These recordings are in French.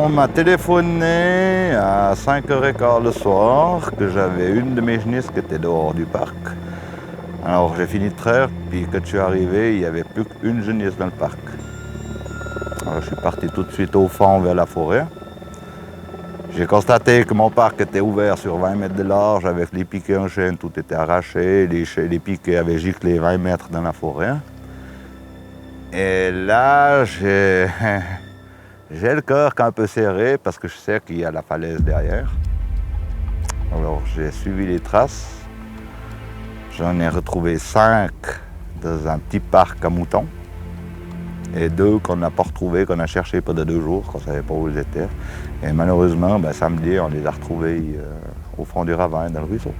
On m'a téléphoné à 5h15 le soir que j'avais une de mes genisses qui était dehors du parc. Alors j'ai fini de traire, puis quand je suis arrivé, il n'y avait plus qu'une genisse dans le parc. Alors je suis parti tout de suite au fond vers la forêt. J'ai constaté que mon parc était ouvert sur 20 mètres de large avec les piquets en chêne, tout était arraché, les piquets avaient giclé 20 mètres dans la forêt. Et là, j'ai le cœur un peu serré parce que je sais qu'il y a la falaise derrière. Alors j'ai suivi les traces. J'en ai retrouvé 5 dans un petit parc à moutons. Et 2 qu'on n'a pas retrouvés, qu'on a cherchés pendant 2 jours, qu'on ne savait pas où ils étaient. Et malheureusement, samedi, on les a retrouvés au fond du ravin, dans le ruisseau.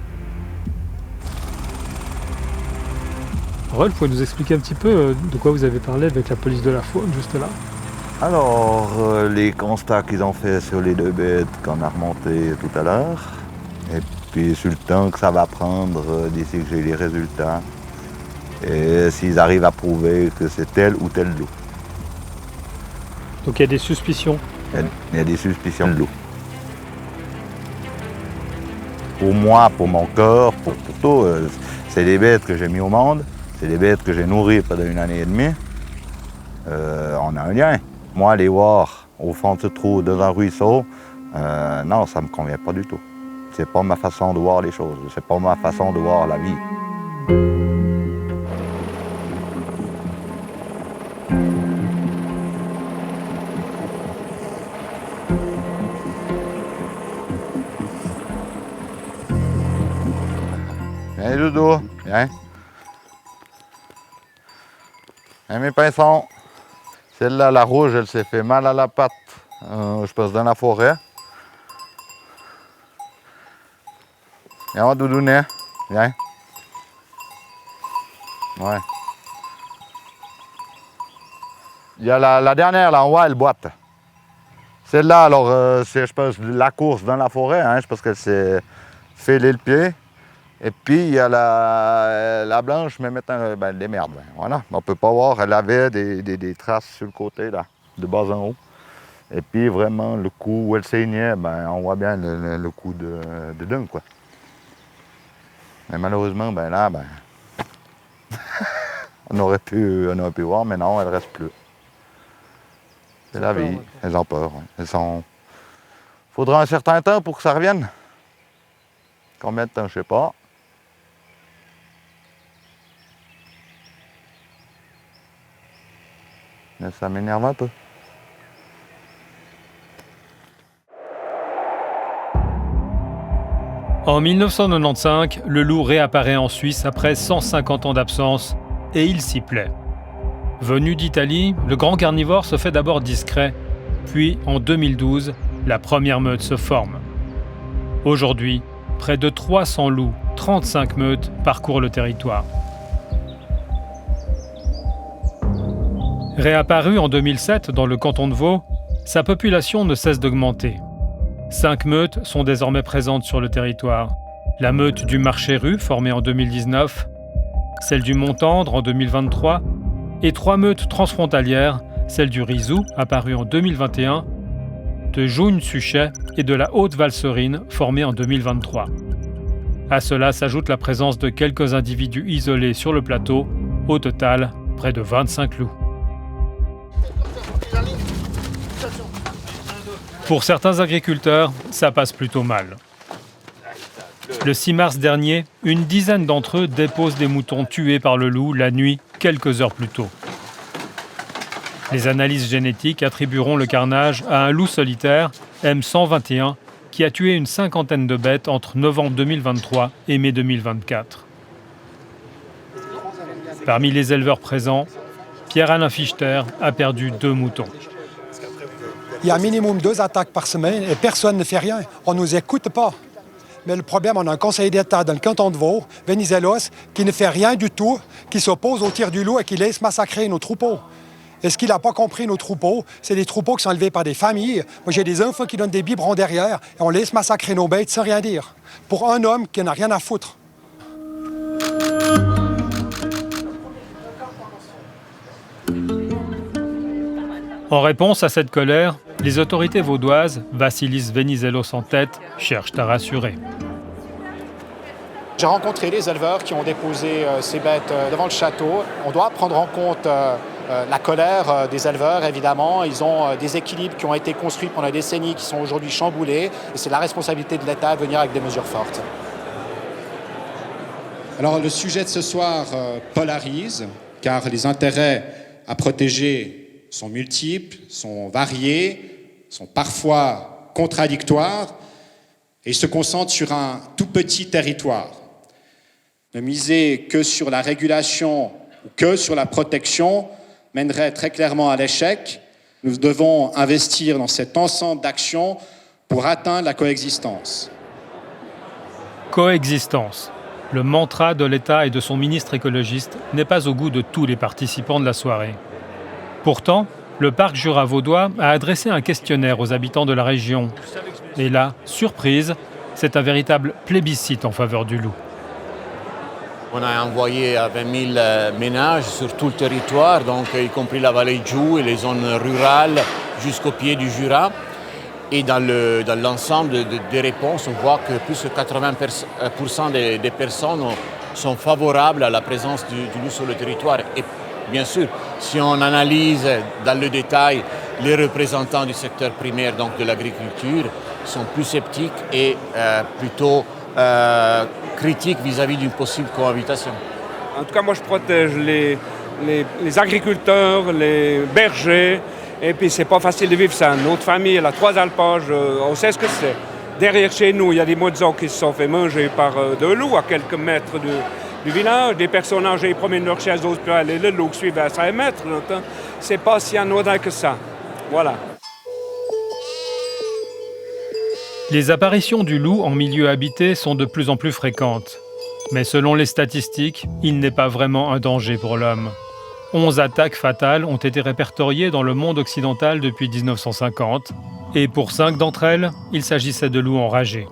Rolf, vous pouvez nous expliquer un petit peu de quoi vous avez parlé avec la police de la faune, juste là? Alors, les constats qu'ils ont fait sur les 2 bêtes qu'on a remontées tout à l'heure, et puis sur le temps que ça va prendre d'ici que j'ai les résultats, et s'ils arrivent à prouver que c'est tel ou tel loup. Donc il y a des suspicions? Il y a des suspicions de loup. Pour moi, pour mon corps, pour tout, c'est des bêtes que j'ai mis au monde, c'est des bêtes que j'ai nourries pendant 1 année et demie. On a un lien. Moi, les voir au fond de ce trou dans un ruisseau, non, ça ne me convient pas du tout. C'est pas ma façon de voir les choses, c'est pas ma façon de voir la vie. Viens, Doudou, viens. Viens, mes pinsons. Celle-là, la rouge, elle s'est fait mal à la patte, je pense, dans la forêt. Viens, Doudounet, viens. Ouais. Il y a la dernière, là, en haut, elle boite. Celle-là, alors, c'est, je pense, la course dans la forêt, hein, je pense qu'elle s'est fêlé le pied. Et puis, il y a la blanche, mais maintenant, des merdes. Voilà, on ne peut pas voir, elle avait des traces sur le côté, là, de bas en haut. Et puis, vraiment, le coup où elle saignait, on voit bien le coup de dingue, quoi. Mais malheureusement, là, on aurait pu voir, mais non, elle ne reste plus. C'est la vie, elles ont peur. Elles sont... Faudra un certain temps pour que ça revienne. Combien de temps, je ne sais pas. Mais ça m'énerve un peu. En 1995, le loup réapparaît en Suisse après 150 ans d'absence et il s'y plaît. Venu d'Italie, le grand carnivore se fait d'abord discret, puis en 2012, la première meute se forme. Aujourd'hui, près de 300 loups, 35 meutes parcourent le territoire. Réapparu en 2007 dans le canton de Vaud, sa population ne cesse d'augmenter. 5 meutes sont désormais présentes sur le territoire. La meute du Marché-Rue, formée en 2019, celle du Mont-Tendre en 2023, et 3 meutes transfrontalières, celle du Rizou, apparue en 2021, de Jougne-Suchet et de la Haute-Valserine, formée en 2023. À cela s'ajoute la présence de quelques individus isolés sur le plateau, au total, près de 25 loups. Pour certains agriculteurs, ça passe plutôt mal. Le 6 mars dernier, une dizaine d'entre eux déposent des moutons tués par le loup la nuit, quelques heures plus tôt. Les analyses génétiques attribueront le carnage à un loup solitaire, M121, qui a tué une 50aine de bêtes entre novembre 2023 et mai 2024. Parmi les éleveurs présents, Pierre-Alain Fichter a perdu 2 moutons. Il y a un minimum 2 attaques par semaine et personne ne fait rien. On ne nous écoute pas. Mais le problème, on a un conseiller d'État dans le canton de Vaud, Venizelos, qui ne fait rien du tout, qui s'oppose au tir du loup et qui laisse massacrer nos troupeaux. Et ce qu'il n'a pas compris, nos troupeaux, c'est des troupeaux qui sont élevés par des familles. Moi, j'ai des enfants qui donnent des biberons derrière et on laisse massacrer nos bêtes sans rien dire. Pour un homme qui n'a rien à foutre. En réponse à cette colère, Les autorités vaudoises, Vassilis Venizelos en tête, cherchent à rassurer. J'ai rencontré les éleveurs qui ont déposé ces bêtes devant le château. On doit prendre en compte la colère des éleveurs, évidemment. Ils ont des équilibres qui ont été construits pendant des décennies qui sont aujourd'hui chamboulés. Et c'est la responsabilité de l'État de venir avec des mesures fortes. Alors le sujet de ce soir polarise, car les intérêts à protéger sont multiples, sont variés, sont parfois contradictoires, et ils se concentrent sur un tout petit territoire. Ne miser que sur la régulation ou que sur la protection mènerait très clairement à l'échec. Nous devons investir dans cet ensemble d'actions pour atteindre la coexistence. Coexistence. Le mantra de l'État et de son ministre écologiste n'est pas au goût de tous les participants de la soirée. Pourtant, le parc Jura vaudois a adressé un questionnaire aux habitants de la région. Et là, surprise, c'est un véritable plébiscite en faveur du loup. On a envoyé à 20 000 ménages sur tout le territoire, donc y compris la vallée de Joux et les zones rurales jusqu'au pied du Jura. Et dans l'ensemble des réponses, on voit que plus de 80% des personnes sont favorables à la présence du loup sur le territoire. Et bien sûr, si on analyse dans le détail les représentants du secteur primaire, donc de l'agriculture, sont plus sceptiques et plutôt critiques vis-à-vis d'une possible cohabitation. En tout cas, moi, je protège les agriculteurs, les bergers, et puis c'est pas facile de vivre ça. Notre famille, elle a 3 alpages, on sait ce que c'est. Derrière chez nous, il y a des moisons qui se sont fait manger par de loups à quelques mètres du village. Des personnes âgées promènent leur chaise d'eau et le loup suit à 5 mètres. C'est pas si anodin que ça. Voilà. Les apparitions du loup en milieu habité sont de plus en plus fréquentes. Mais selon les statistiques, il n'est pas vraiment un danger pour l'homme. 11 attaques fatales ont été répertoriées dans le monde occidental depuis 1950, et pour 5 d'entre elles, il s'agissait de loups enragés.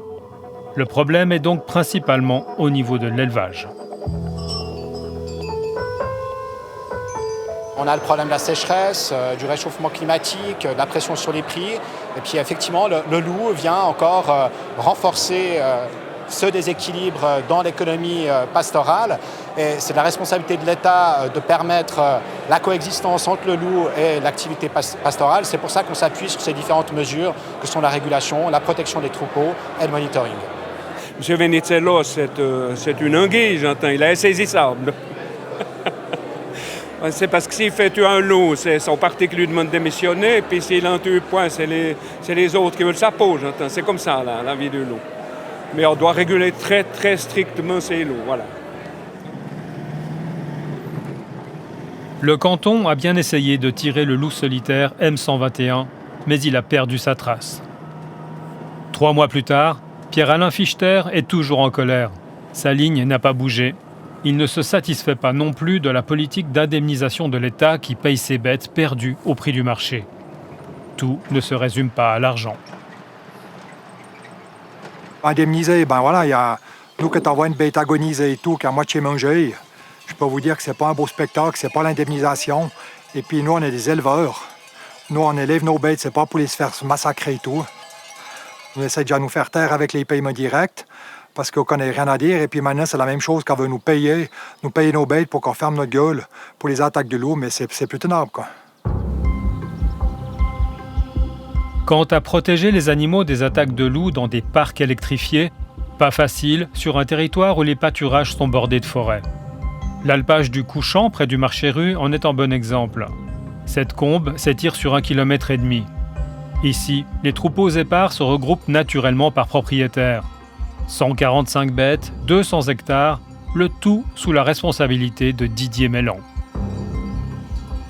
Le problème est donc principalement au niveau de l'élevage. On a le problème de la sécheresse, du réchauffement climatique, de la pression sur les prix. Et puis effectivement, le loup vient encore renforcer ce déséquilibre dans l'économie pastorale. Et c'est la responsabilité de l'État de permettre la coexistence entre le loup et l'activité pastorale. C'est pour ça qu'on s'appuie sur ces différentes mesures que sont la régulation, la protection des troupeaux et le monitoring. M. Venizelos, c'est une anguille, j'entends. Il est insaisissable. C'est parce que s'il fait tuer un loup, c'est son parti qui lui demande de démissionner, puis s'il en tue point, c'est les autres qui veulent sa peau, j'entends. C'est comme ça, la vie du loup. Mais on doit réguler très, très strictement ces loups, voilà. Le canton a bien essayé de tirer le loup solitaire M121, mais il a perdu sa trace. 3 mois plus tard, Pierre-Alain Fichter est toujours en colère. Sa ligne n'a pas bougé. Il ne se satisfait pas non plus de la politique d'indemnisation de l'État qui paye ses bêtes perdues au prix du marché. Tout ne se résume pas à l'argent. Indemniser, ben voilà, il y a nous quand on voit une bête agonisée et tout, qui a moitié mangée, je peux vous dire que c'est pas un beau spectacle, c'est pas l'indemnisation. Et puis nous, on est des éleveurs. Nous, on élève nos bêtes, c'est pas pour les faire massacrer et tout. On essaie déjà de nous faire taire avec les paiements directs, parce qu'on connaît rien à dire. Et puis maintenant, c'est la même chose qu'on veut nous payer nos bêtes pour qu'on ferme notre gueule pour les attaques de loup, mais c'est plus tenable, quoi. Quant à protéger les animaux des attaques de loups dans des parcs électrifiés, pas facile sur un territoire où les pâturages sont bordés de forêts. L'alpage du Couchant, près du marché-rue, en est un bon exemple. Cette combe s'étire sur 1,5 km. Ici, les troupeaux épars se regroupent naturellement par propriétaire. 145 bêtes, 200 hectares, le tout sous la responsabilité de Didier Mélan.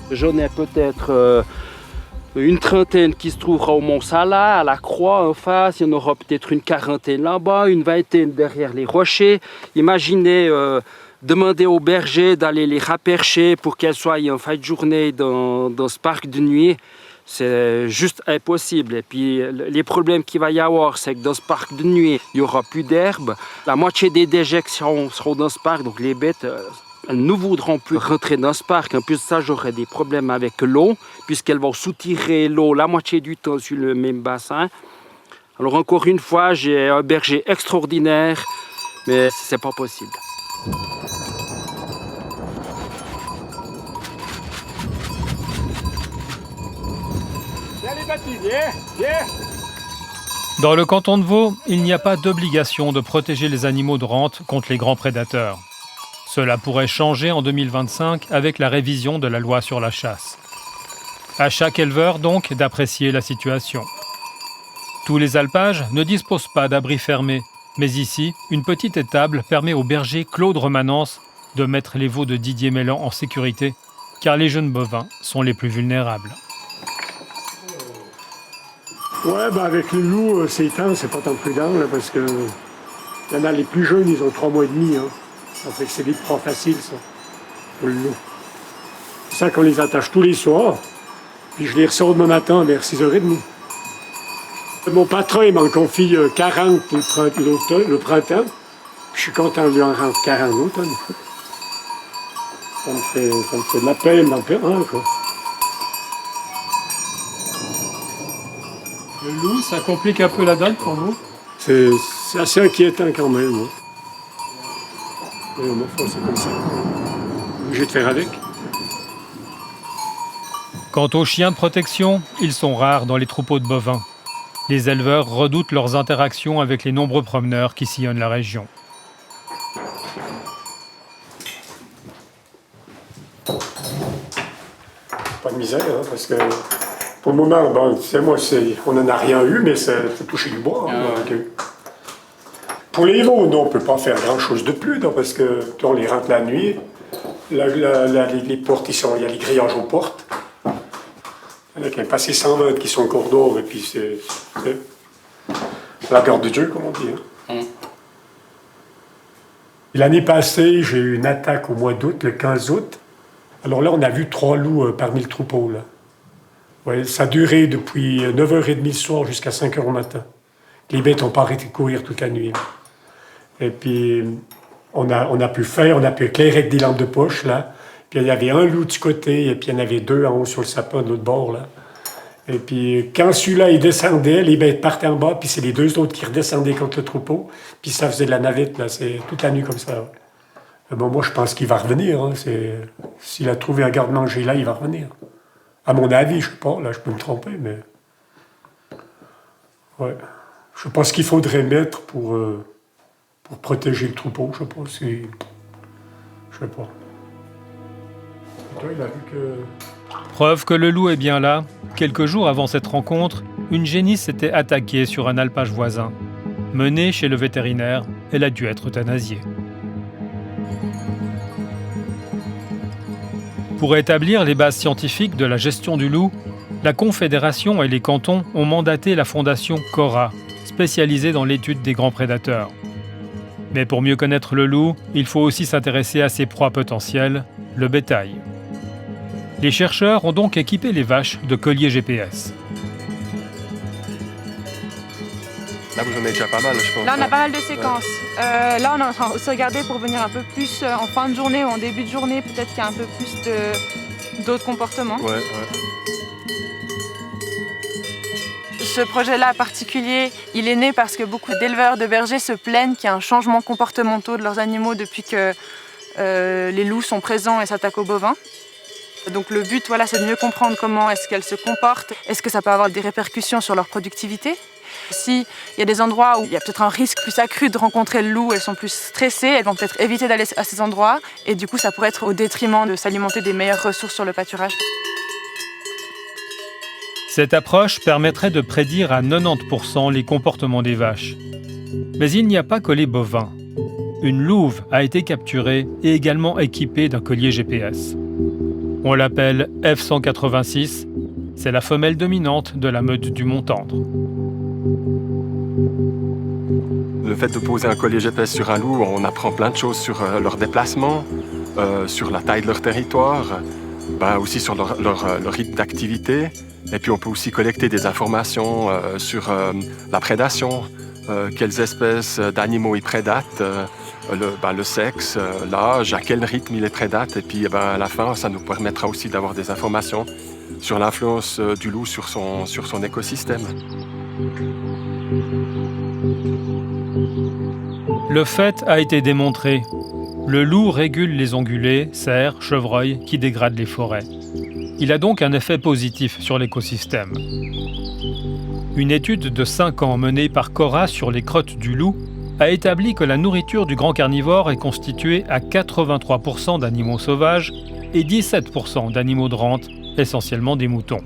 J'en ai peut-être une trentaine qui se trouvera au Mont-Salat, à la Croix en face. Il y en aura peut-être une quarantaine là-bas, une vingtaine derrière les rochers. Imaginez demander aux bergers d'aller les rapercher pour qu'elles soient en fin de journée dans ce parc de nuit. C'est juste impossible. Et puis, les problèmes qu'il va y avoir, c'est que dans ce parc de nuit, il n'y aura plus d'herbe. La moitié des déjections seront dans ce parc, donc les bêtes Elles ne voudront plus rentrer dans ce parc. En plus de ça, j'aurai des problèmes avec l'eau, puisqu'elles vont soutirer l'eau la moitié du temps sur le même bassin. Alors encore une fois, j'ai un berger extraordinaire, mais c'est pas possible. Dans le canton de Vaud, il n'y a pas d'obligation de protéger les animaux de rente contre les grands prédateurs. Cela pourrait changer en 2025 avec la révision de la loi sur la chasse. À chaque éleveur donc d'apprécier la situation. Tous les alpages ne disposent pas d'abris fermés, mais ici, une petite étable permet au berger Claude Remanence de mettre les veaux de Didier Mélan en sécurité, car les jeunes bovins sont les plus vulnérables. Ouais, avec le loup, c'est éteint, c'est pas tant prudent, là, parce que il y en a les plus jeunes, ils ont 3 mois et demi. Hein. Ça fait que c'est vite trop facile, ça, pour le loup. C'est ça qu'on les attache tous les soirs, puis je les ressors demain matin vers 6h30. Mon patron, il m'en confie 40 le printemps. Je suis content de lui en rendre 40 l'automne. Ça me fait de la peine d'en faire un, quoi. Le loup, ça complique un peu la donne pour vous? C'est assez inquiétant quand même. Hein. Mais ma foi, c'est comme ça. Obligé de faire avec. Quant aux chiens de protection, ils sont rares dans les troupeaux de bovins. Les éleveurs redoutent leurs interactions avec les nombreux promeneurs qui sillonnent la région. Pas de misère, hein, parce que pour le moment, bon, on n'en a rien eu, mais c'est toucher du bois. Hein, donc, pour les veaux, non, on ne peut pas faire grand-chose de plus, non, parce que on les rentre la nuit. Les portes, il y a les grillages aux portes. Il y en a qui ont passé 100 mètres qui sont encore d'or, et puis c'est la garde de Dieu, comme on dit. Hein. L'année passée, j'ai eu une attaque au mois d'août, le 15 août. Alors là, on a vu 3 loups parmi le troupeau. Là. Ouais, ça a duré depuis 9h30 le soir jusqu'à 5h au matin. Les bêtes n'ont pas arrêté de courir toute la nuit. Et puis, on a pu éclairer avec des lampes de poche, là. Puis il y avait un loup de ce côté, et puis il y en avait 2 en haut sur le sapin de l'autre bord, là. Et puis, quand celui-là, il descendait, les bêtes partaient en bas, puis c'est les 2 autres qui redescendaient contre le troupeau. Puis ça faisait de la navette, là. C'est toute la nuit comme ça. Ouais. Bon, moi, je pense qu'il va revenir. Hein. S'il a trouvé un garde-manger là, il va revenir. À mon avis, je sais pas, là, je peux me tromper, mais... Ouais. Je sais pas ce qu'il faudrait mettre pour protéger le troupeau, je sais pas si... Je sais pas. Et toi, il a vu que... Preuve que le loup est bien là, quelques jours avant cette rencontre, une génisse s'était attaquée sur un alpage voisin. Menée chez le vétérinaire, elle a dû être euthanasiée. Pour établir les bases scientifiques de la gestion du loup, la Confédération et les cantons ont mandaté la fondation Cora, spécialisée dans l'étude des grands prédateurs. Mais pour mieux connaître le loup, il faut aussi s'intéresser à ses proies potentielles, le bétail. Les chercheurs ont donc équipé les vaches de colliers GPS. Là, vous en avez déjà pas mal, je pense. Là, on a pas mal de séquences. Là, on est en train de se regarder pour venir un peu plus en fin de journée ou en début de journée. Peut-être qu'il y a un peu plus d'autres comportements. Ouais. Ce projet-là particulier, il est né parce que beaucoup d'éleveurs de bergers se plaignent qu'il y a un changement comportemental de leurs animaux depuis que les loups sont présents et s'attaquent aux bovins. Donc le but, c'est de mieux comprendre comment est-ce qu'elles se comportent. Est-ce que ça peut avoir des répercussions sur leur productivité? S'il y a des endroits où il y a peut-être un risque plus accru de rencontrer le loup, elles sont plus stressées, elles vont peut-être éviter d'aller à ces endroits. Et du coup, ça pourrait être au détriment de s'alimenter des meilleures ressources sur le pâturage. Cette approche permettrait de prédire à 90% les comportements des vaches. Mais il n'y a pas que les bovins. Une louve a été capturée et également équipée d'un collier GPS. On l'appelle F186, c'est la femelle dominante de la meute du Mont-Tendre. Le fait de poser un collier GPS sur un loup, on apprend plein de choses sur leur déplacement, sur la taille de leur territoire, aussi sur leur rythme d'activité. Et puis on peut aussi collecter des informations sur la prédation, quelles espèces d'animaux ils prédatent, le sexe, l'âge, à quel rythme il est prédate. Et puis à la fin, ça nous permettra aussi d'avoir des informations sur l'influence du loup sur son écosystème. Le fait a été démontré. Le loup régule les ongulés, cerfs, chevreuils qui dégradent les forêts. Il a donc un effet positif sur l'écosystème. Une étude de 5 ans menée par Cora sur les crottes du loup a établi que la nourriture du grand carnivore est constituée à 83% d'animaux sauvages et 17% d'animaux de rente, essentiellement des moutons.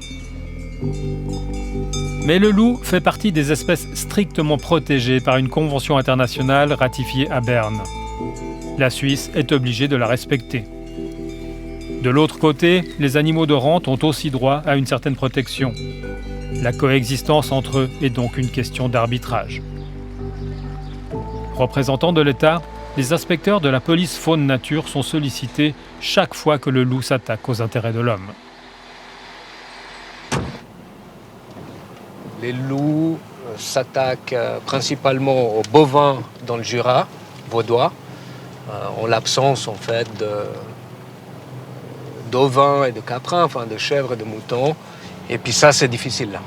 Mais le loup fait partie des espèces strictement protégées par une convention internationale ratifiée à Berne. La Suisse est obligée de la respecter. De l'autre côté, les animaux de rente ont aussi droit à une certaine protection. La coexistence entre eux est donc une question d'arbitrage. Représentants de l'État, les inspecteurs de la police faune-nature sont sollicités chaque fois que le loup s'attaque aux intérêts de l'homme. Les loups s'attaquent principalement aux bovins dans le Jura vaudois, en l'absence en fait d'ovins et de caprins, enfin de chèvres et de moutons. Et puis ça, c'est difficile là,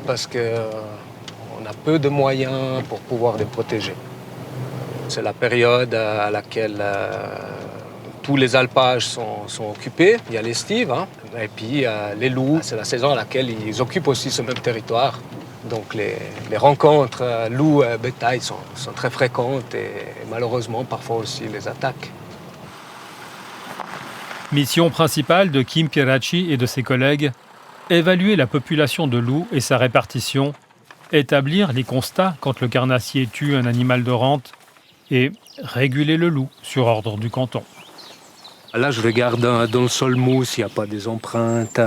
parce qu'on a peu de moyens pour pouvoir les protéger. C'est la période à laquelle tous les alpages sont occupés. Il y a l'estive, et puis les loups, c'est la saison à laquelle ils occupent aussi ce même territoire. Donc les rencontres loups-bétail sont très fréquentes et malheureusement parfois aussi les attaques. Mission principale de Kim Pieracci et de ses collègues, évaluer la population de loups et sa répartition, établir les constats quand le carnassier tue un animal de rente et réguler le loup sur ordre du canton. Là, je regarde dans le sol mou s'il n'y a pas des empreintes.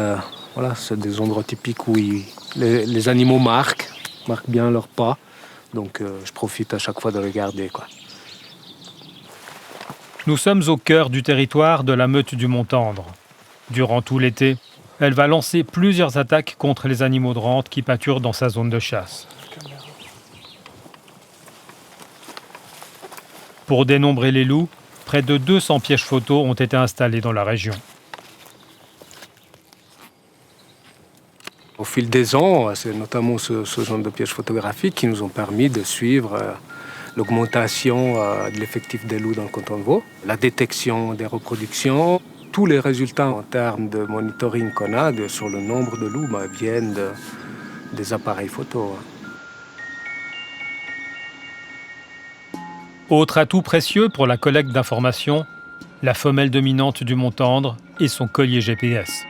Voilà, c'est des endroits typiques où les animaux marquent bien leurs pas. Donc, je profite à chaque fois de regarder, quoi. Nous sommes au cœur du territoire de la meute du Mont-Tendre. Durant tout l'été, elle va lancer plusieurs attaques contre les animaux de rente qui pâturent dans sa zone de chasse. Pour dénombrer les loups, près de 200 pièges photos ont été installés dans la région. Au fil des ans, c'est notamment ce genre de pièges photographiques qui nous ont permis de suivre l'augmentation de l'effectif des loups dans le canton de Vaud, la détection des reproductions. Tous les résultats en termes de monitoring qu'on a sur le nombre de loups viennent des appareils photo. Autre atout précieux pour la collecte d'informations, la femelle dominante du Mont-Tendre et son collier GPS.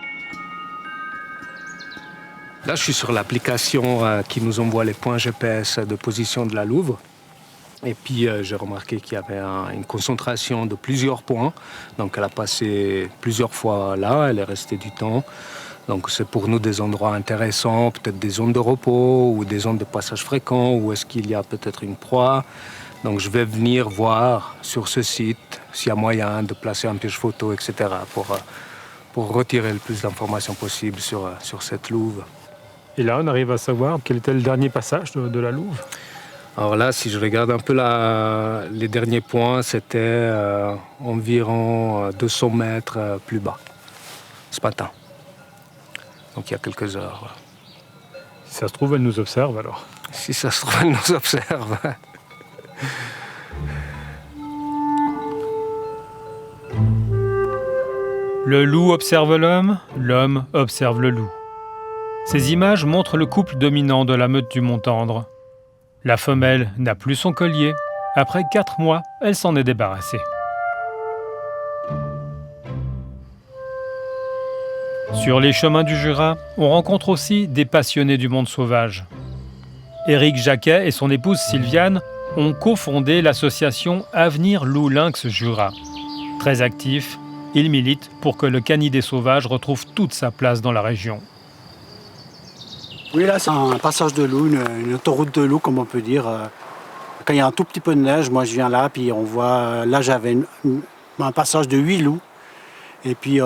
Là, je suis sur l'application qui nous envoie les points GPS de position de la louve. Et puis, j'ai remarqué qu'il y avait une concentration de plusieurs points. Donc, elle a passé plusieurs fois là, elle est restée du temps. Donc, c'est pour nous des endroits intéressants, peut-être des zones de repos ou des zones de passage fréquent, où est-ce qu'il y a peut-être une proie. Donc, je vais venir voir sur ce site s'il y a moyen de placer un piège photo, etc., pour retirer le plus d'informations possible sur cette louve. Et là, on arrive à savoir quel était le dernier passage de la louve. Alors là, si je regarde un peu les derniers points, c'était environ 200 mètres plus bas, ce matin. Donc il y a quelques heures. Si ça se trouve, elle nous observe alors. Si ça se trouve, elle nous observe. Le loup observe l'homme, l'homme observe le loup. Ces images montrent le couple dominant de la meute du Mont-Tendre. La femelle n'a plus son collier. Après 4 mois, elle s'en est débarrassée. Sur les chemins du Jura, on rencontre aussi des passionnés du monde sauvage. Éric Jacquet et son épouse Sylviane ont cofondé l'association Avenir Loup Lynx Jura. Très actifs, ils militent pour que le canidé sauvage retrouve toute sa place dans la région. Oui, là, c'est un passage de loup, une autoroute de loup, comme on peut dire. Quand il y a un tout petit peu de neige, moi, je viens là, puis on voit... Là, j'avais un passage de 8 loups. Et puis,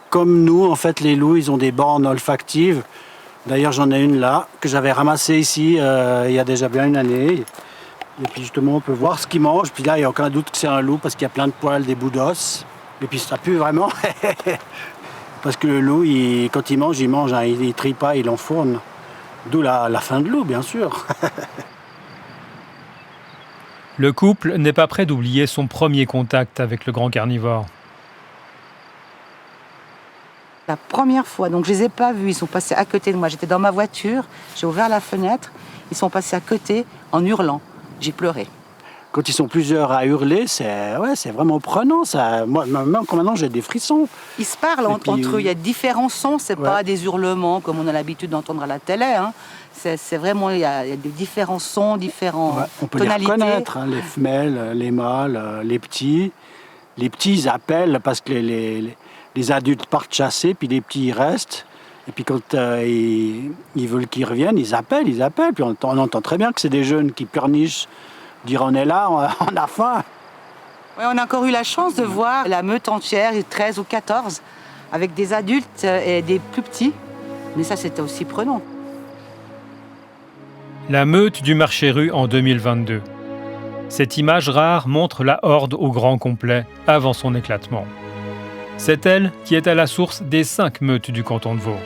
comme nous, en fait, les loups, ils ont des bornes olfactives. D'ailleurs, j'en ai une là, que j'avais ramassée ici il y a déjà bien une année. Et puis justement, on peut voir ce qu'il mange. Puis là, il n'y a aucun doute que c'est un loup parce qu'il y a plein de poils, des bouts d'os. Et puis ça pue vraiment. Parce que le loup, quand il mange, hein, il ne trie pas, il enfourne. D'où la faim de loup, bien sûr. Le couple n'est pas prêt d'oublier son premier contact avec le grand carnivore. La première fois, donc je les ai pas vus, ils sont passés à côté de moi. J'étais dans ma voiture, j'ai ouvert la fenêtre, ils sont passés à côté en hurlant. J'ai pleuré. Quand ils sont plusieurs à hurler, c'est vraiment prenant. Ça. Moi, même quand maintenant, j'ai des frissons. Ils se parlent entre eux, il y a différents sons, c'est pas des hurlements comme on a l'habitude d'entendre à la télé. Hein. C'est vraiment, il y a des différents sons, différents on peut tonalités. les reconnaître, hein, les femelles, les mâles, les petits. Les petits, ils appellent parce que les adultes partent chasser, puis les petits, ils restent. Et puis quand ils veulent qu'ils reviennent, ils appellent. Puis on entend très bien que c'est des jeunes qui pleurnichent, dire on est là, on a faim. Ouais, on a encore eu la chance de voir la meute entière, 13 ou 14, avec des adultes et des plus petits. Mais ça, c'était aussi prenant. La meute du Marché-Rue en 2022. Cette image rare montre la horde au grand complet avant son éclatement. C'est elle qui est à la source des 5 meutes du canton de Vaud.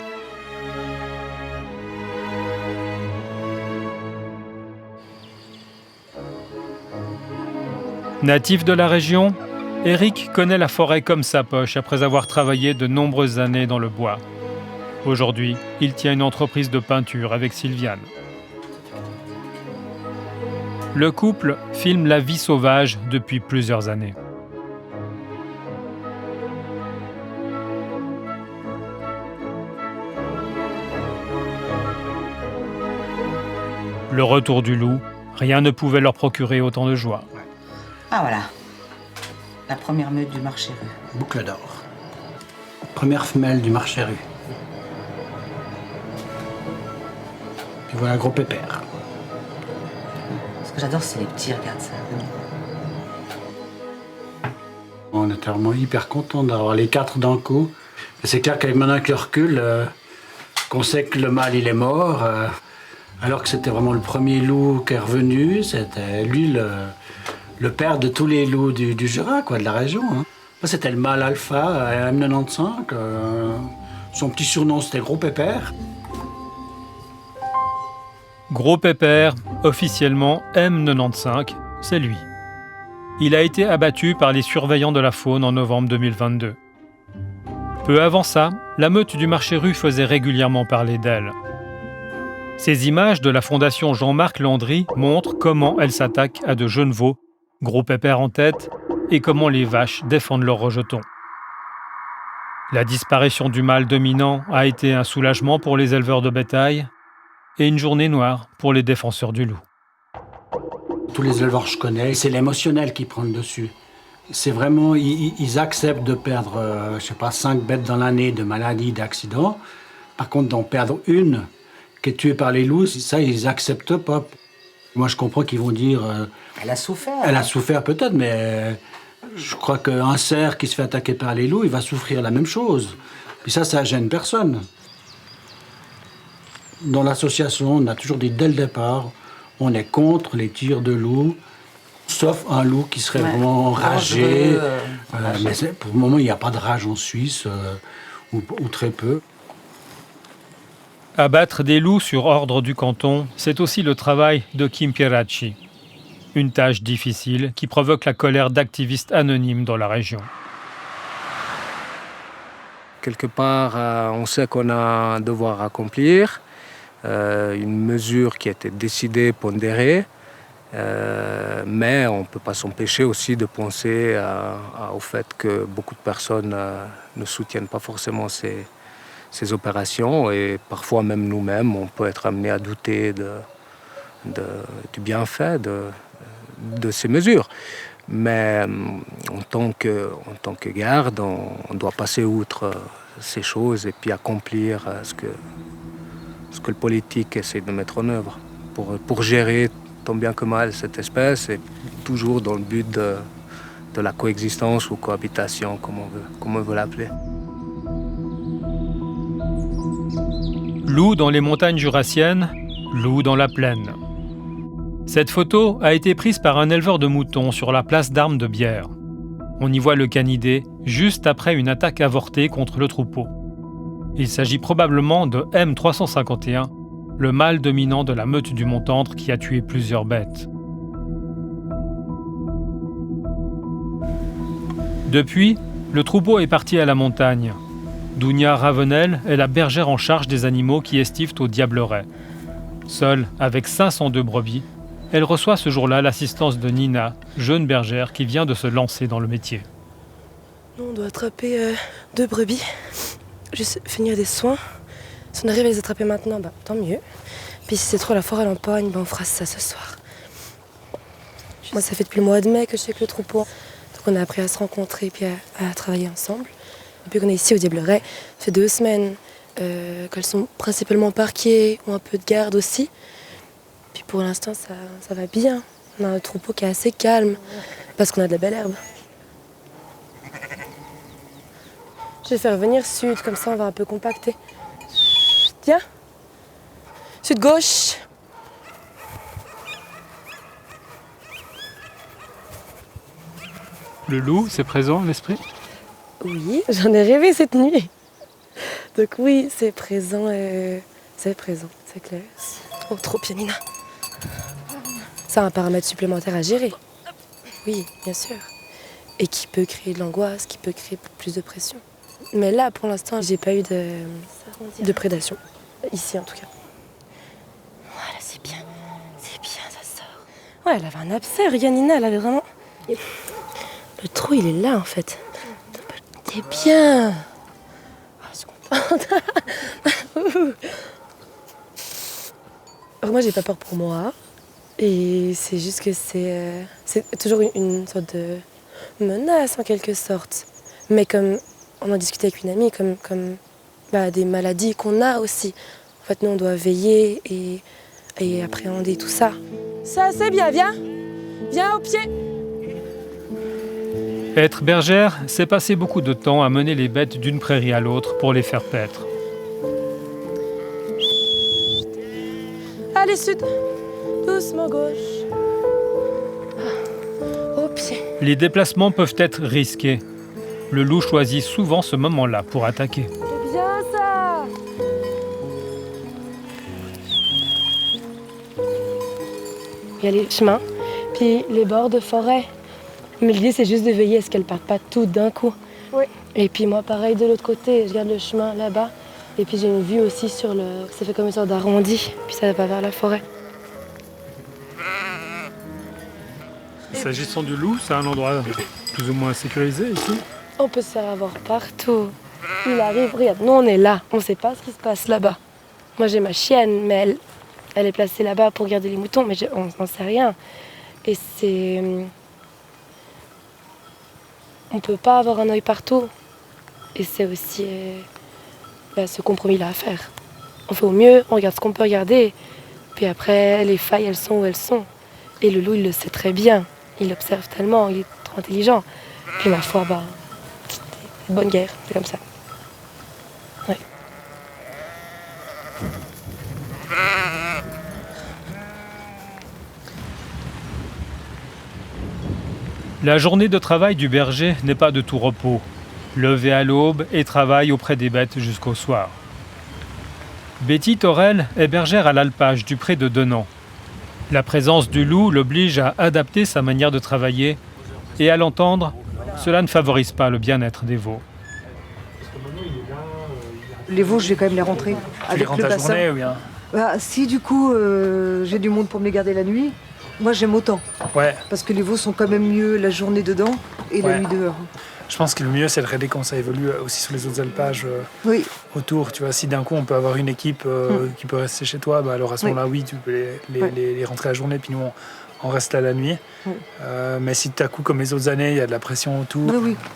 Natif de la région, Éric connaît la forêt comme sa poche après avoir travaillé de nombreuses années dans le bois. Aujourd'hui, il tient une entreprise de peinture avec Sylviane. Le couple filme la vie sauvage depuis plusieurs années. Le retour du loup, rien ne pouvait leur procurer autant de joie. Ah voilà, la première meute du Marché-Rue. Boucle d'or. Première femelle du Marché-Rue. Puis voilà, gros pépère. Ce que j'adore, c'est les petits, regarde ça. On est vraiment hyper contents d'avoir les 4 d'un coup. C'est clair qu'avec maintenant avec le recul, qu'on sait que le mâle il est mort, alors que c'était vraiment le premier loup qui est revenu, c'était lui le père de tous les loups du Jura, quoi, de la région. Hein. C'était le mâle alpha, M95. Son petit surnom, c'était Gros Pépère. Gros Pépère, officiellement M95, c'est lui. Il a été abattu par les surveillants de la faune en novembre 2022. Peu avant ça, la meute du Marché-Rue faisait régulièrement parler d'elle. Ces images de la fondation Jean-Marc Landry montrent comment elle s'attaque à de jeunes veaux, Gros Pépère en tête, et comment les vaches défendent leurs rejetons. La disparition du mâle dominant a été un soulagement pour les éleveurs de bétail et une journée noire pour les défenseurs du loup. Tous les éleveurs que je connais, c'est l'émotionnel qui prend le dessus. C'est vraiment, ils acceptent de perdre, 5 bêtes dans l'année de maladies, d'accidents. Par contre, d'en perdre une qui est tuée par les loups, ça, ils n'acceptent pas. Moi, je comprends qu'ils vont dire... elle a souffert. Elle a souffert peut-être, mais je crois qu'un cerf qui se fait attaquer par les loups, il va souffrir la même chose. Puis ça gêne personne. Dans l'association, on a toujours dit dès le départ, on est contre les tirs de loups, sauf un loup qui serait vraiment enragé. Mais pour le moment, il n'y a pas de rage en Suisse, ou très peu. Abattre des loups sur ordre du canton, c'est aussi le travail de Kim Pieracci. Une tâche difficile qui provoque la colère d'activistes anonymes dans la région. Quelque part, on sait qu'on a un devoir à accomplir, une mesure qui a été décidée, pondérée, mais on ne peut pas s'empêcher aussi de penser au fait que beaucoup de personnes ne soutiennent pas forcément ces opérations et parfois même nous-mêmes, on peut être amené à douter du bienfait de ces mesures. Mais en tant que garde, on doit passer outre ces choses et puis accomplir ce que le politique essaie de mettre en œuvre pour gérer tant bien que mal cette espèce et toujours dans le but de la coexistence ou cohabitation, comme on veut l'appeler. Loup dans les montagnes jurassiennes, loup dans la plaine. Cette photo a été prise par un éleveur de moutons sur la place d'Armes de Bière. On y voit le canidé juste après une attaque avortée contre le troupeau. Il s'agit probablement de M351, le mâle dominant de la meute du Montentre qui a tué plusieurs bêtes. Depuis, le troupeau est parti à la montagne. Dounia Ravenel est la bergère en charge des animaux qui estivent au Diableret. Seule, avec 502 brebis, elle reçoit ce jour-là l'assistance de Nina, jeune bergère qui vient de se lancer dans le métier. On doit attraper 2 brebis, juste finir des soins. Si on arrive à les attraper maintenant, tant mieux. Puis si c'est trop la forêt à l'empoigne, on fera ça ce soir. Moi, ça fait depuis le mois de mai que je suis avec le troupeau. Donc on a appris à se rencontrer et à travailler ensemble. Depuis qu'on est ici au Diableret, ça fait 2 semaines qu'elles sont principalement parquées, ou un peu de garde aussi. Puis pour l'instant, ça va bien. On a un troupeau qui est assez calme, parce qu'on a de la belle herbe. Je vais faire venir Sud, comme ça on va un peu compacter. Tiens, Sud gauche. Le loup, c'est présent, l'esprit ? Oui, j'en ai rêvé cette nuit. Donc oui, c'est présent, c'est clair. Oh, trop pianina. C'est un paramètre supplémentaire à gérer. Oui, bien sûr. Et qui peut créer de l'angoisse, qui peut créer plus de pression. Mais là, pour l'instant, j'ai pas eu de prédation. Ici, en tout cas. Voilà, c'est bien, ça sort. Ouais, elle avait un abcès, regarde Nina, elle avait vraiment... Le trou, il est là, en fait. T'es bien. Oh, je suis contente. Alors, moi, j'ai pas peur pour moi. Et c'est juste que c'est toujours une sorte de menace, en quelque sorte. Mais comme on en discutait avec une amie, comme des maladies qu'on a aussi. En fait, nous, on doit veiller et appréhender tout ça. Ça, c'est bien, viens. Viens au pied. Être bergère, c'est passer beaucoup de temps à mener les bêtes d'une prairie à l'autre pour les faire paître. Allez, Sud. Doucement, gauche. Au pied. Les déplacements peuvent être risqués. Le loup choisit souvent ce moment-là pour attaquer. C'est bien ça. Il y a les chemins, puis les bords de forêt. Mais l'idée, c'est juste de veiller à ce qu'elles partent pas toutes d'un coup. Oui. Et puis moi, pareil, de l'autre côté, je garde le chemin là-bas. Et puis j'ai une vue aussi sur le... Ça fait comme une sorte d'arrondi, puis ça va vers la forêt. S'agissant du loup, c'est un endroit plus ou moins sécurisé ici. On peut se faire avoir partout. Il arrive, regarde, nous on est là, on sait pas ce qui se passe là-bas. Moi j'ai ma chienne, mais elle est placée là-bas pour garder les moutons, mais on n'en sait rien. Et c'est... On peut pas avoir un œil partout. Et c'est aussi ce compromis-là à faire. On fait au mieux, on regarde ce qu'on peut regarder. Puis après, les failles, elles sont où elles sont. Et le loup, il le sait très bien. Il observe tellement, il est trop intelligent. Puis ma foi, c'est une bonne guerre, c'est comme ça. Ouais. La journée de travail du berger n'est pas de tout repos. Levé à l'aube et travaille auprès des bêtes jusqu'au soir. Betty Torel est bergère à l'alpage du pré de Denan. La présence du loup l'oblige à adapter sa manière de travailler et à l'entendre, cela ne favorise pas le bien-être des veaux. Les veaux, je vais quand même les rentrer avec le bassin. Journée ou bien ? Si du coup j'ai du monde pour me les garder la nuit, moi j'aime autant. Ouais. Parce que les veaux sont quand même mieux la journée dedans et la nuit dehors. Je pense que le mieux c'est de regarder comment ça évolue aussi sur les autres alpages autour. Tu vois, si d'un coup on peut avoir une équipe qui peut rester chez toi, alors à ce moment-là oui tu peux les rentrer la journée puis nous on reste là la nuit. Mais si tout à coup comme les autres années il y a de la pression autour.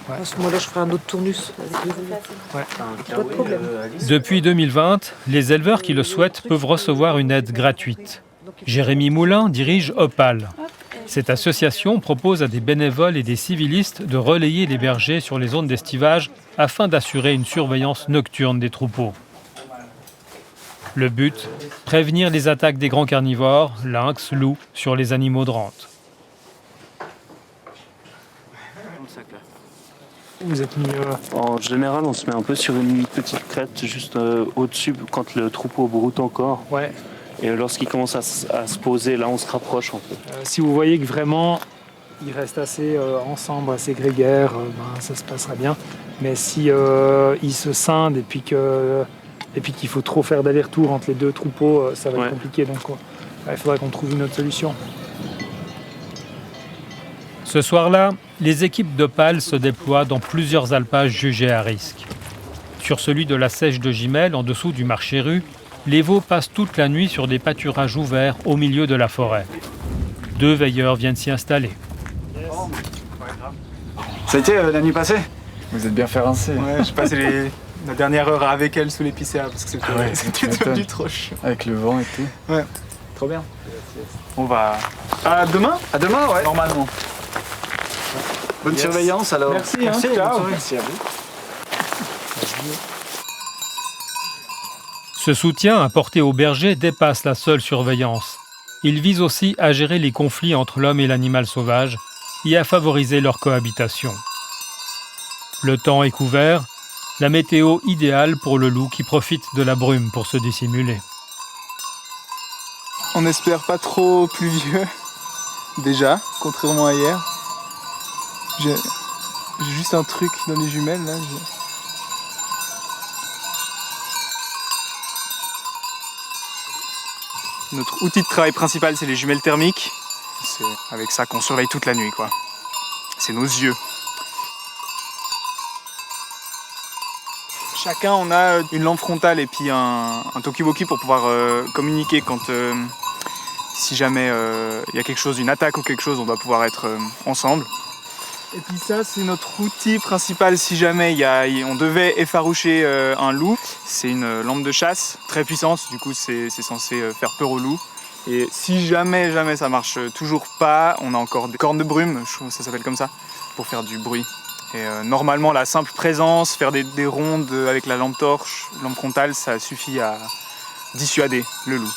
À ce moment-là je ferai un autre tournus avec les veaux. Pas de problème. Depuis 2020, les éleveurs qui le souhaitent peuvent recevoir une aide gratuite. Jérémy Moulin dirige Opal. Cette association propose à des bénévoles et des civilistes de relayer les bergers sur les zones d'estivage afin d'assurer une surveillance nocturne des troupeaux. Le but, prévenir les attaques des grands carnivores, lynx, loups, sur les animaux de rente. Vous êtes mis... En général, on se met un peu sur une petite crête, juste au-dessus, quand le troupeau broute encore. Ouais. Et lorsqu'il commence à se poser, là, on se rapproche un peu. Si vous voyez que vraiment, ils restent assez ensemble, assez grégaires, ça se passera bien. Mais si ils se scindent et puis qu'il faut trop faire d'aller-retour entre les deux troupeaux, ça va être compliqué. Donc il faudrait qu'on trouve une autre solution. Ce soir-là, les équipes d'Opale se déploient dans plusieurs alpages jugés à risque. Sur celui de la Seiche de Gimel, en dessous du marché rue, les veaux passent toute la nuit sur des pâturages ouverts au milieu de la forêt. 2 veilleurs viennent s'y installer. Ça a été la nuit passée? Vous êtes bien fait rincer. Ouais, j'ai passé la dernière heure avec elle sous l'épicéa parce que c'était devenu trop chaud. Avec le vent et tout. Ouais, trop bien. On va... À demain? À demain, ouais. Normalement. Bonne surveillance alors. Merci, Merci, ciao. Merci à vous. Ce soutien apporté aux bergers dépasse la seule surveillance. Il vise aussi à gérer les conflits entre l'homme et l'animal sauvage et à favoriser leur cohabitation. Le temps est couvert, la météo idéale pour le loup qui profite de la brume pour se dissimuler. On espère pas trop pluvieux, déjà, contrairement à hier. J'ai juste un truc dans les jumelles, là. Notre outil de travail principal, c'est les jumelles thermiques. C'est avec ça qu'on surveille toute la nuit, quoi. C'est nos yeux. Chacun, on a une lampe frontale et puis un talkie-walkie pour pouvoir communiquer quand, si jamais il y a quelque chose, une attaque ou quelque chose, on doit pouvoir être ensemble. Et puis ça, c'est notre outil principal si jamais on devait effaroucher un loup. C'est une lampe de chasse très puissante, du coup c'est censé faire peur au loup. Et si jamais ça marche toujours pas, on a encore des cornes de brume, je trouve que ça s'appelle comme ça, pour faire du bruit. Et normalement, la simple présence, faire des rondes avec la lampe torche, lampe frontale, ça suffit à dissuader le loup.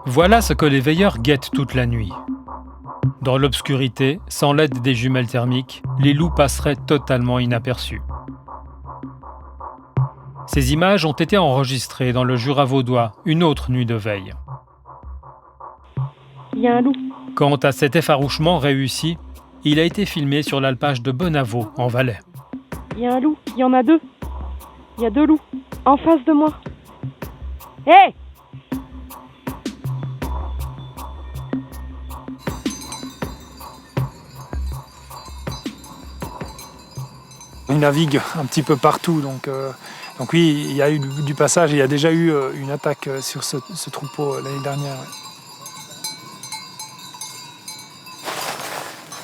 Voilà ce que les veilleurs guettent toute la nuit. Dans l'obscurité, sans l'aide des jumelles thermiques, les loups passeraient totalement inaperçus. Ces images ont été enregistrées dans le Jura vaudois, une autre nuit de veille. Il y a un loup. Quant à cet effarouchement réussi, il a été filmé sur l'alpage de Bonavaux, en Valais. Il y a un loup, il y en a 2. Il y a 2 loups, en face de moi. Hé hey! Il navigue un petit peu partout, donc oui, il y a eu du passage, il y a déjà eu une attaque sur ce troupeau l'année dernière. Ouais.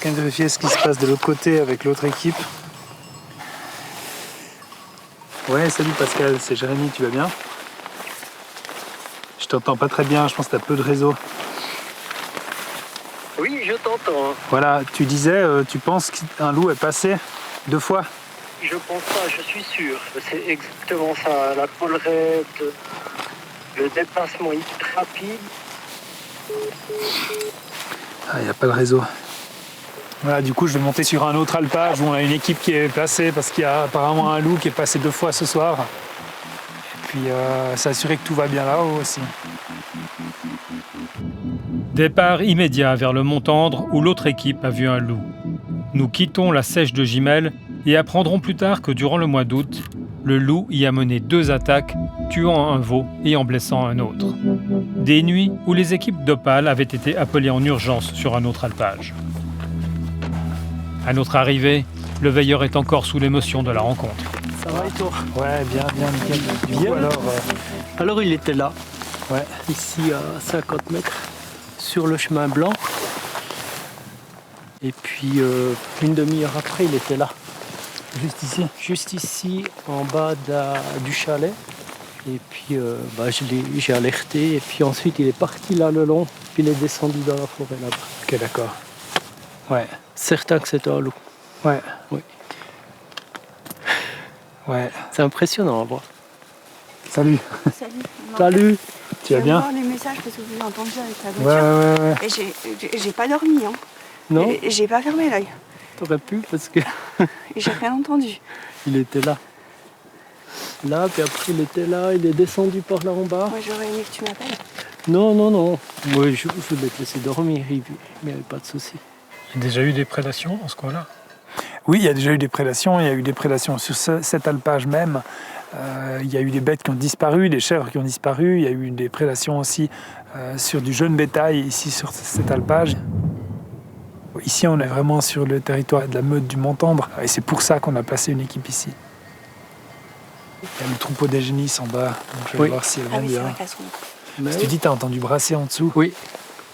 On va vérifier ce qui se passe de l'autre côté avec l'autre équipe. Ouais, salut Pascal, c'est Jérémy, tu vas bien? Je t'entends pas très bien, je pense que tu as peu de réseau. Oui, je t'entends. Voilà, tu disais, tu penses qu'un loup est passé 2 fois? Je pense pas, je suis sûr. C'est exactement ça. La collerette, le déplacement hyper rapide. Ah, il n'y a pas de réseau. Voilà, du coup, je vais monter sur un autre alpage où on a une équipe qui est placée parce qu'il y a apparemment un loup qui est passé 2 fois ce soir. Et puis, s'assurer que tout va bien là-haut aussi. Départ immédiat vers le Mont-Tendre où l'autre équipe a vu un loup. Nous quittons la Seiche de Gimel et apprendrons plus tard que durant le mois d'août, le loup y a mené 2 attaques, tuant un veau et en blessant un autre. Des nuits où les équipes d'Opale avaient été appelées en urgence sur un autre alpage. À notre arrivée, le veilleur est encore sous l'émotion de la rencontre. Ça va et toi? Ouais, bien, nickel. Du coup, alors il était là, ouais. Ici à 50 mètres, sur le chemin blanc. Et puis une demi-heure après, il était là. Juste ici? Juste ici, en bas du chalet. Et puis j'ai alerté. Et puis ensuite, il est parti là le long. Puis il est descendu dans la forêt là-bas. Ok, d'accord. Ouais. Certain que c'était un loup. Ouais. Oui. Ouais. C'est impressionnant à voir. Salut. Salut. Salut. Tu vas bien? Je viens de voir les messages parce que vous l'avez entendu avec la voiture. Ouais. Et j'ai pas dormi. Hein. Non. Et j'ai pas fermé l'œil. T'aurais pu parce que... Et j'ai rien entendu. Il était là. Là, puis après il était là, il est descendu par là en bas. Moi j'aurais aimé que tu m'appelles. Non. Moi je voulais te laisser dormir, il n'y avait pas de souci. Il y a déjà eu des prédations dans ce coin-là? Oui, il y a déjà eu des prédations. Il y a eu des prédations sur cet alpage même. Il y a eu des bêtes qui ont disparu, des chèvres qui ont disparu. Il y a eu des prédations aussi sur du jeune bétail ici sur cet alpage. Ici, on est vraiment sur le territoire de la meute du Montambre. Et c'est pour ça qu'on a placé une équipe ici. Il y a le troupeau des génisses en bas. Donc je vais voir si elle vient bien. Si tu dis, tu as entendu brasser en dessous? Oui.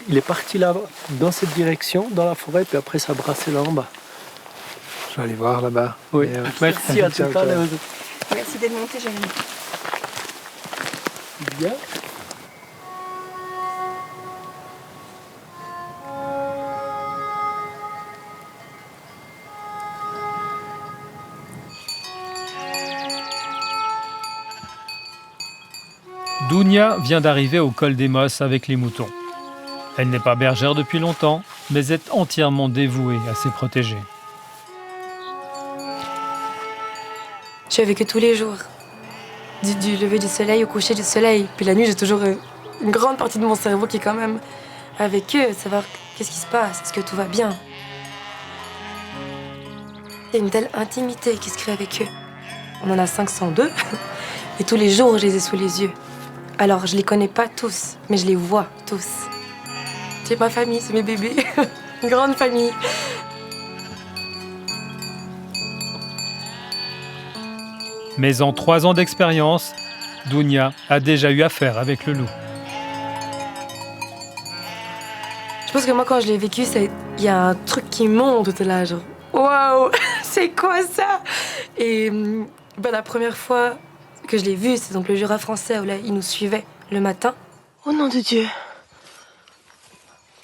Il est parti là, dans cette direction, dans la forêt, puis après ça a brassé là en bas. Je vais aller voir là-bas. Oui. Merci, à tout à l'heure. Merci d'être monté, Jérémy. Bien. Dounia vient d'arriver au col des Mosses avec les moutons. Elle n'est pas bergère depuis longtemps, mais est entièrement dévouée à ses protégés. Je suis avec eux tous les jours. Du lever du soleil au coucher du soleil. Puis la nuit, j'ai toujours une grande partie de mon cerveau qui est quand même avec eux, savoir qu'est-ce qui se passe, est-ce que tout va bien. Il y a une telle intimité qui se crée avec eux. On en a 502 et tous les jours, je les ai sous les yeux. Alors, je les connais pas tous, mais je les vois tous. C'est ma famille, c'est mes bébés. Une grande famille. Mais en 3 ans d'expérience, Dounia a déjà eu affaire avec le loup. Je pense que moi, quand je l'ai vécu, il y a un truc qui monte tout là, genre waouh, c'est quoi ça? Et la première fois que je l'ai vu, c'est donc le Jura français où là, il nous suivait le matin. Oh nom de Dieu.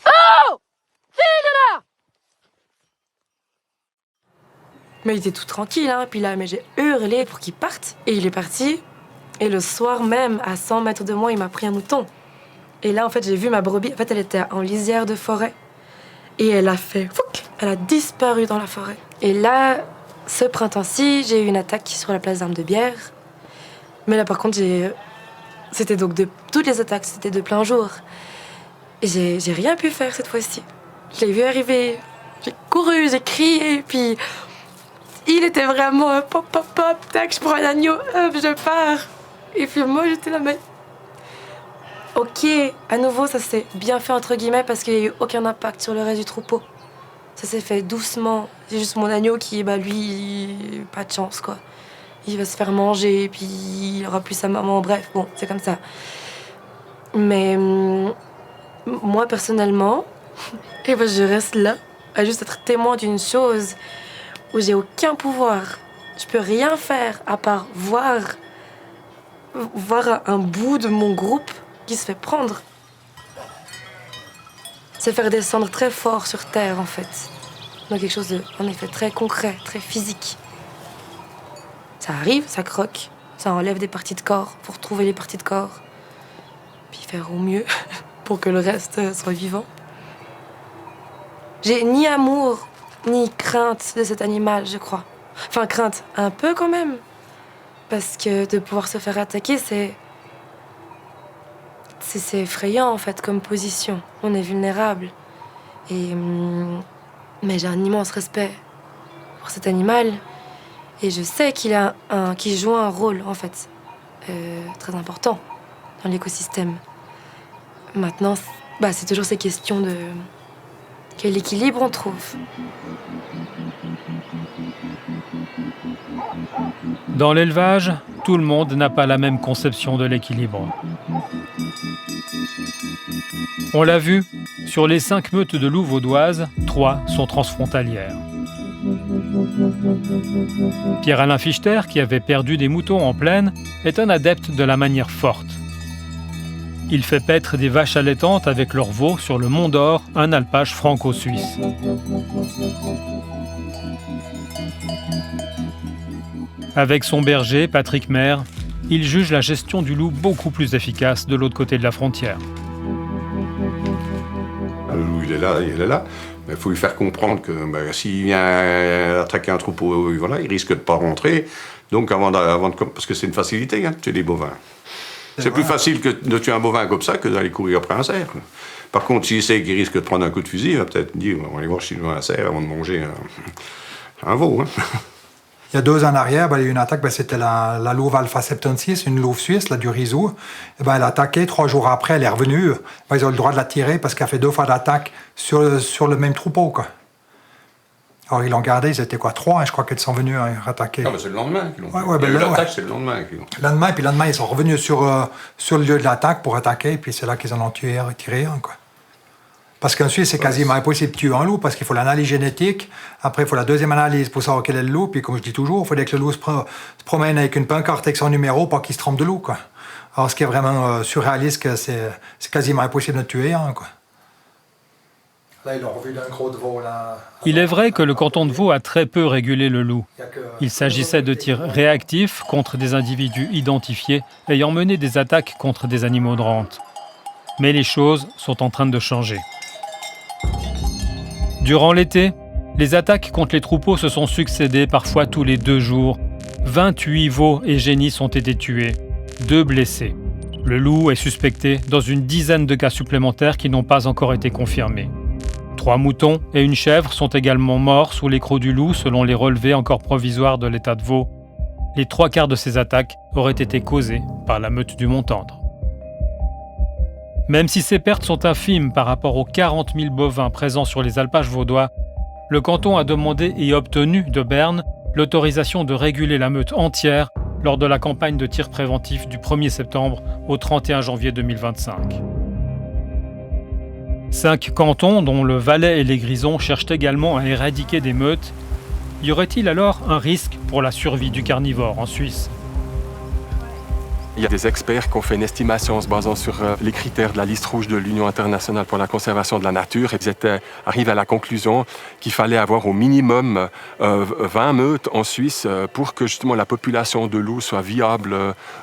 Oh! File de là! Mais il était tout tranquille, hein. Puis là, mais j'ai hurlé pour qu'il parte. Et il est parti. Et le soir même, à 100 mètres de moi, il m'a pris un mouton. Et là, en fait, j'ai vu ma brebis. En fait, elle était en lisière de forêt. Et elle a fait... Fouc, elle a disparu dans la forêt. Et là, ce printemps-ci, j'ai eu une attaque sur la place d'Armes de Bière. Mais là, par contre, c'était donc toutes les attaques, c'était de plein jour. Et j'ai rien pu faire cette fois-ci. Je l'ai vu arriver, j'ai couru, j'ai crié, puis il était vraiment pop, pop, pop, tac, je prends un agneau, hop, je pars. Et puis moi, j'étais là, mais... Ok, à nouveau, ça s'est bien fait, entre guillemets, parce qu'il n'y a eu aucun impact sur le reste du troupeau. Ça s'est fait doucement. C'est juste mon agneau qui, lui, pas de chance, quoi. Il va se faire manger, puis il aura plus sa maman, bref, bon, c'est comme ça. Mais moi, personnellement, je reste là, à juste être témoin d'une chose où j'ai aucun pouvoir. Je peux rien faire à part voir un bout de mon groupe qui se fait prendre. C'est faire descendre très fort sur terre, en fait. Donc quelque chose de, en effet, très concret, très physique. Ça arrive, ça croque, ça enlève des parties de corps pour trouver les parties de corps, puis faire au mieux pour que le reste soit vivant. J'ai ni amour, ni crainte de cet animal, je crois. Enfin, crainte, un peu quand même. Parce que de pouvoir se faire attaquer, c'est effrayant, en fait, comme position. On est vulnérable. Mais j'ai un immense respect pour cet animal. Et je sais qu'il joue un rôle, en fait, très important dans l'écosystème. Maintenant, c'est toujours ces questions de quel équilibre on trouve. Dans l'élevage, tout le monde n'a pas la même conception de l'équilibre. On l'a vu, sur les 5 meutes de loups vaudoises, 3 sont transfrontalières. Pierre-Alain Fichter, qui avait perdu des moutons en plaine, est un adepte de la manière forte. Il fait paître des vaches allaitantes avec leurs veaux sur le Mont d'Or, un alpage franco-suisse. Avec son berger, Patrick Maire, il juge la gestion du loup beaucoup plus efficace de l'autre côté de la frontière. Le loup, il est là. Mais il faut lui faire comprendre que s'il vient attaquer un troupeau, voilà, il risque de ne pas rentrer. Donc, parce que c'est une facilité, tuer des bovins. C'est plus facile de tuer un bovin comme ça que d'aller courir après un cerf. Par contre, s'il sait qu'il risque de prendre un coup de fusil, il va peut-être dire on va aller voir si je vois un cerf avant de manger un veau. Il y a 2 ans en arrière, il y a eu une attaque, c'était la louve Alpha 76, une louve suisse, du Rizou. Elle a attaqué, 3 jours après, elle est revenue. Ils ont le droit de la tirer parce qu'elle a fait 2 fois d'attaque sur le même troupeau. Alors ils l'ont gardée, ils étaient 3, je crois qu'ils sont venus attaquer. Ah, c'est le lendemain qu'ils l'ont l'attaque, c'est le lendemain qu'ils l'ont. Le lendemain, ils sont revenus sur le lieu de l'attaque pour attaquer, et puis c'est là qu'ils en ont tiré un. Parce qu'en Suisse, c'est quasiment impossible de tuer un loup, parce qu'il faut l'analyse génétique, après il faut la deuxième analyse pour savoir quel est le loup, puis comme je dis toujours, il faudrait que le loup se promène avec une pancarte avec son numéro pour qu'il se trompe de loup. Alors ce qui est vraiment surréaliste, que c'est quasiment impossible de tuer un. Là, ils l'ont revu d'un gros de veau, là. Il est vrai que le canton de Vaud a très peu régulé le loup. Il s'agissait de tirs réactifs contre des individus identifiés ayant mené des attaques contre des animaux de rente. Mais les choses sont en train de changer. Durant l'été, les attaques contre les troupeaux se sont succédées parfois tous les 2 jours. 28 veaux et génisses ont été tués, 2 blessés. Le loup est suspecté dans une dizaine de cas supplémentaires qui n'ont pas encore été confirmés. 3 moutons et une chèvre sont également morts sous les crocs du loup selon les relevés encore provisoires de l'État de Vaud. Les 3/4 de ces attaques auraient été causées par la meute du Mont-Tendre. Même si ces pertes sont infimes par rapport aux 40 000 bovins présents sur les alpages vaudois, le canton a demandé et obtenu de Berne l'autorisation de réguler la meute entière lors de la campagne de tir préventif du 1er septembre au 31 janvier 2025. 5 cantons, dont le Valais et les Grisons, cherchent également à éradiquer des meutes. Y aurait-il alors un risque pour la survie du carnivore en Suisse ? Il y a des experts qui ont fait une estimation en se basant sur les critères de la liste rouge de l'Union internationale pour la conservation de la nature. Ils étaient arrivés à la conclusion qu'il fallait avoir au minimum 20 meutes en Suisse pour que justement la population de loups soit viable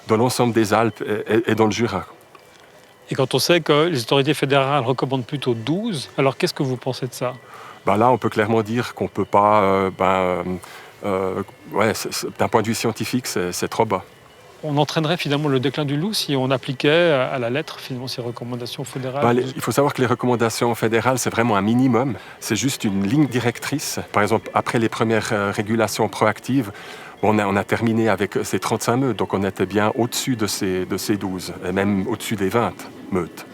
dans l'ensemble des Alpes et dans le Jura. Et quand on sait que les autorités fédérales recommandent plutôt 12, alors qu'est-ce que vous pensez de ça ? Là, on peut clairement dire qu'on ne peut pas... d'un point de vue scientifique, c'est trop bas. On entraînerait finalement le déclin du loup si on appliquait à la lettre finalement ces recommandations fédérales. Il faut savoir que les recommandations fédérales, c'est vraiment un minimum. C'est juste une ligne directrice. Par exemple, après les premières régulations proactives, on a terminé avec ces 35 meutes. Donc on était bien au-dessus de ces 12, et même au-dessus des 20 meutes.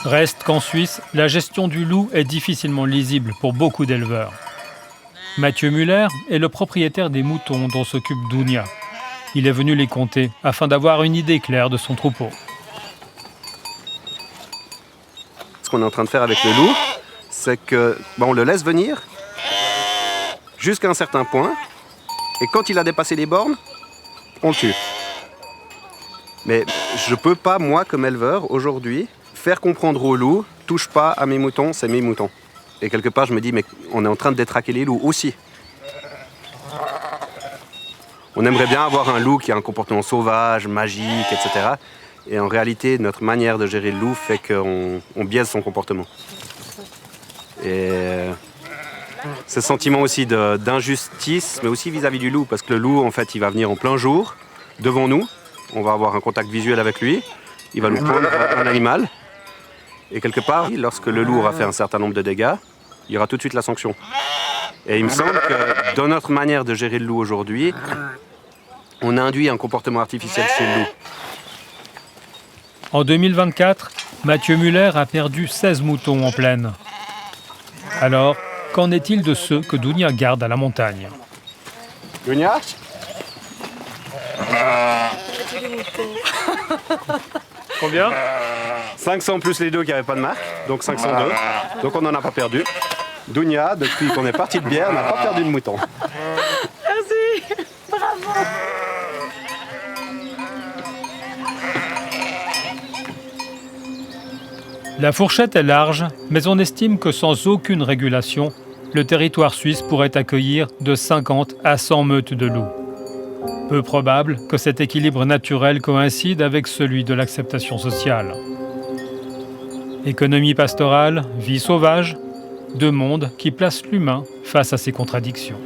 Reste qu'en Suisse, la gestion du loup est difficilement lisible pour beaucoup d'éleveurs. Mathieu Muller est le propriétaire des moutons dont s'occupe Dounia. Il est venu les compter afin d'avoir une idée claire de son troupeau. Ce qu'on est en train de faire avec le loup, c'est qu'on le laisse venir jusqu'à un certain point, et quand il a dépassé les bornes, on le tue. Mais je ne peux pas, moi, comme éleveur, aujourd'hui, faire comprendre au loup, touche pas à mes moutons, c'est mes moutons. Et quelque part, je me dis, mais on est en train de détraquer les loups aussi. On aimerait bien avoir un loup qui a un comportement sauvage, magique, etc. Et en réalité, notre manière de gérer le loup fait qu'on biaise son comportement. Et ce sentiment aussi d'injustice, mais aussi vis-à-vis du loup, parce que le loup, en fait, il va venir en plein jour, devant nous. On va avoir un contact visuel avec lui. Il va nous prendre un animal. Et quelque part, lorsque le loup aura fait un certain nombre de dégâts, il y aura tout de suite la sanction. Et il me semble que dans notre manière de gérer le loup aujourd'hui, on induit un comportement artificiel chez le loup. En 2024, Mathieu Muller a perdu 16 moutons en plaine. Alors, qu'en est-il de ceux que Dounia garde à la montagne ? Dounia ? Combien ? 500 plus les deux qui n'avaient pas de marque, donc 502. Donc on n'en a pas perdu. Dounia, depuis qu'on est parti de bière, n'a pas perdu de mouton. Merci, bravo. La fourchette est large, mais on estime que sans aucune régulation, le territoire suisse pourrait accueillir de 50 à 100 meutes de loups. Peu probable que cet équilibre naturel coïncide avec celui de l'acceptation sociale. Économie pastorale, vie sauvage, deux mondes qui placent l'humain face à ces contradictions.